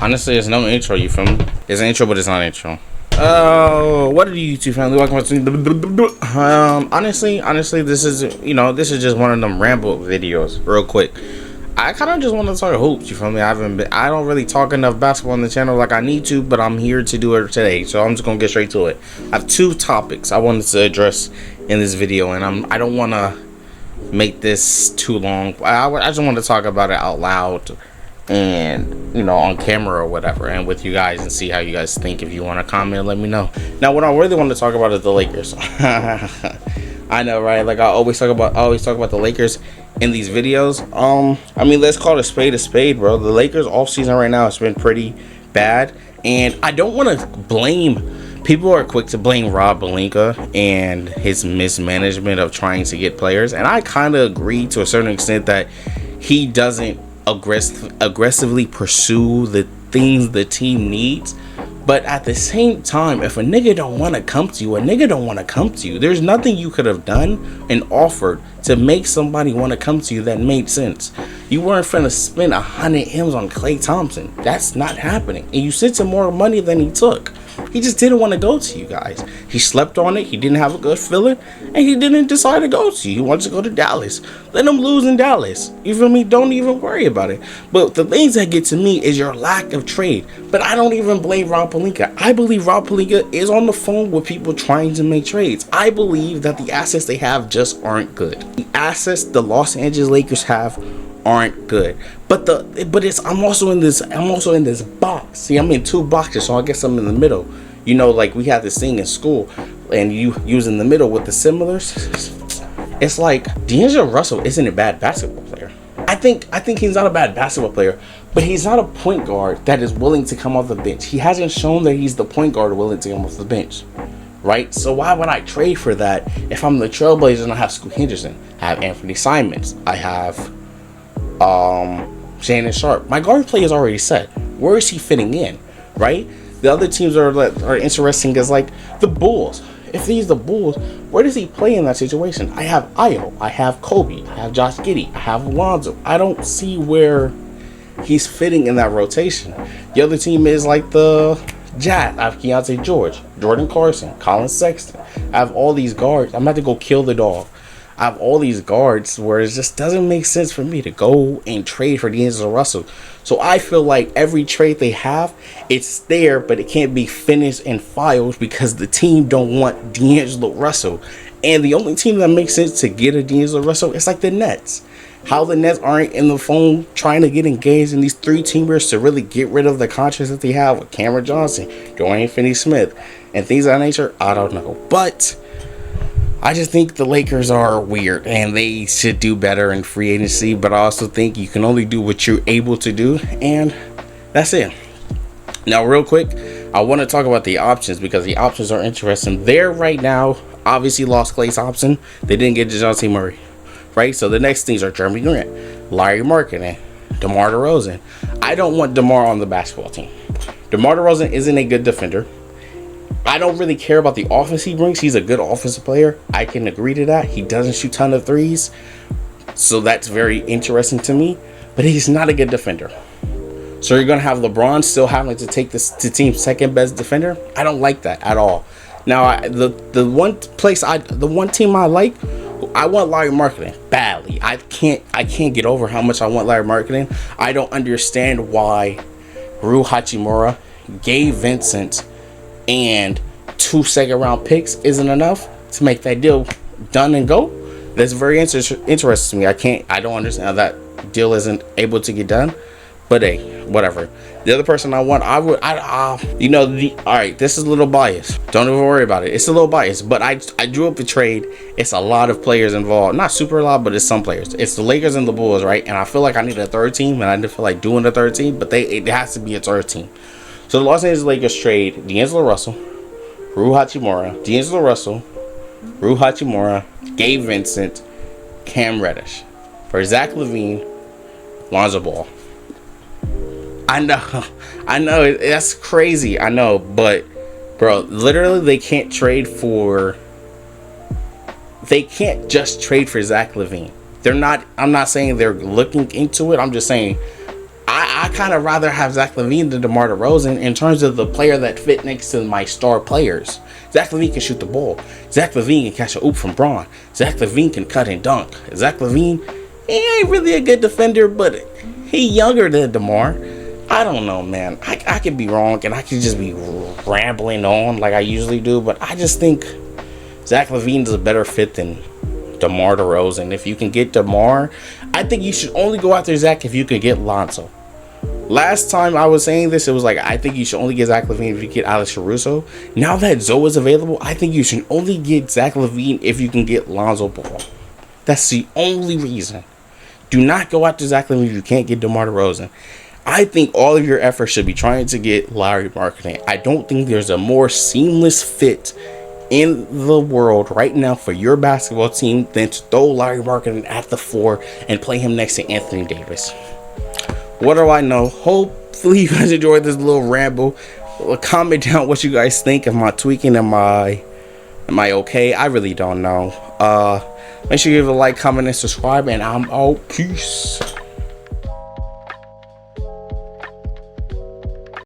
Honestly, there's no intro, you feel me? It's an intro, but it's not an intro. Oh, what are you YouTube family? Welcome to honestly, this is just one of them ramble videos, real quick. I kind of just want to talk hoops, you feel me? I don't really talk enough basketball on the channel like I need to, but I'm here to do it today, so I'm just gonna get straight to it. I have two topics I wanted to address in this video, and I don't want to make this too long. I just want to talk about it out loud and on camera or whatever, and with you guys, and see how you guys think. If you want to comment, let me know. Now, what I really want to talk about is the Lakers. I know, right? Like I always talk about the Lakers in these videos. I mean, let's call it a spade, bro. The Lakers offseason right now has been pretty bad, and I don't want to blame. People are quick to blame Rob Pelinka and his mismanagement of trying to get players, and I kind of agree to a certain extent that he doesn't aggressively pursue the things the team needs. But at the same time, if a nigga don't want to come to you, a nigga don't want to come to you. There's nothing you could have done and offered to make somebody want to come to you that made sense. You weren't finna spend 100 M's on Klay Thompson. That's not happening. And you sent him more money than he took. He just didn't want to go to you guys. He slept on it. He didn't have a good feeling, and he didn't decide to go to you. He wanted to go to Dallas. Let him lose in Dallas. You feel me? Don't even worry about it. But the things that get to me is your lack of trade. But I don't even blame Rob Pelinka. I believe Rob Pelinka is on the phone with people trying to make trades. I believe that the assets they have just aren't good. The assets the Los Angeles Lakers have aren't good. I'm also in this box. See, I'm in two boxes, so I guess I'm in the middle. Like we had this thing in school, and you was in the middle with the similars. It's like D'Angelo Russell isn't a bad basketball player. I think he's not a bad basketball player, but he's not a point guard that is willing to come off the bench. He hasn't shown that he's the point guard willing to come off the bench, right? So why would I trade for that if I'm the Trailblazers and I have Scoot Henderson, I have Anthony Simons, I have Shannon Sharp? My guard play is already set. Where is he fitting in, right? The other teams are interesting as like the Bulls. If he's the Bulls, where does he play in that situation? I have Ayo, I have Kobe, I have Josh Giddey, I have Alonzo. I don't see where he's fitting in that rotation. The other team is like the Jazz. I have Keontae George, Jordan Clarkson, Colin Sexton. I have all these guards. I'm about to go kill the dog. I have all these guards where it just doesn't make sense for me to go and trade for D'Angelo Russell. So I feel like every trade they have, it's there, but it can't be finished and filed because the team don't want D'Angelo Russell. And the only team that makes sense to get a D'Angelo Russell is like the Nets. How the Nets aren't in the phone trying to get engaged in these three teamers to really get rid of the contracts that they have with Cameron Johnson, Dorian Finney-Smith, and things of that nature, I don't know. But I just think the Lakers are weird and they should do better in free agency, but I also think you can only do what you're able to do, and that's it. Now, real quick, I want to talk about the options because the options are interesting. There right now, obviously lost Klay Thompson. They didn't get DeJounte Murray, right? So the next things are Jeremy Grant, Larry Markkinen, DeMar DeRozan. I don't want DeMar on the basketball team. DeMar DeRozan isn't a good defender. I don't really care about the offense he brings. He's a good offensive player. I can agree to that. He doesn't shoot a ton of threes, so that's very interesting to me. But he's not a good defender. So you're going to have LeBron still having to take this to team's second best defender? I don't like that at all. Now, the one team I like, I want Larry Markkinen badly. I can't get over how much I want Larry Markkinen. I don't understand why Rui Hachimura, Gabe Vincent, and 2 second-round picks isn't enough to make that deal done and go. That's very interesting to me. I don't understand how that deal isn't able to get done. But hey, whatever. The other person I want, all right, this is a little biased. Don't even worry about it. It's a little biased, but I drew up a trade. It's a lot of players involved. Not super a lot, but it's some players. It's the Lakers and the Bulls, right? And I feel like I need a third team, and I didn't feel like doing a third team, but it has to be a third team. So the Los Angeles Lakers trade D'Angelo Russell, Rui Hachimura, D'Angelo Russell, Rui Hachimura, Gabe Vincent, Cam Reddish for Zach LaVine, Lonzo Ball. I know, that's crazy. I know, but bro, literally they can't just trade for Zach LaVine. I'm not saying they're looking into it. I'm just saying I kind of rather have Zach LaVine than DeMar DeRozan in terms of the player that fit next to my star players. Zach LaVine can shoot the ball. Zach LaVine can catch a oop from Braun. Zach LaVine can cut and dunk. Zach LaVine, he ain't really a good defender, but he younger than DeMar. I don't know, man. I could be wrong, and I could just be rambling on like I usually do, but I just think Zach LaVine is a better fit than DeMar DeRozan. If you can get DeMar, I think you should only go after Zach if you can get Lonzo. Last time I was saying this, it was like, I think you should only get Zach LaVine if you get Alex Caruso. Now that Zoe is available, I think you should only get Zach LaVine if you can get Lonzo Ball. That's the only reason. Do not go after Zach LaVine if you can't get DeMar DeRozan. I think all of your efforts should be trying to get Larry Markkinen. I don't think there's a more seamless fit in the world right now for your basketball team than to throw Larry Markkinen at the 4 and play him next to Anthony Davis. What do I know? Hopefully you guys enjoyed this little ramble. Comment down what you guys think. Am I tweaking? Am I okay? I really don't know. Make sure you give a like, comment, and subscribe, and I'm out. Peace.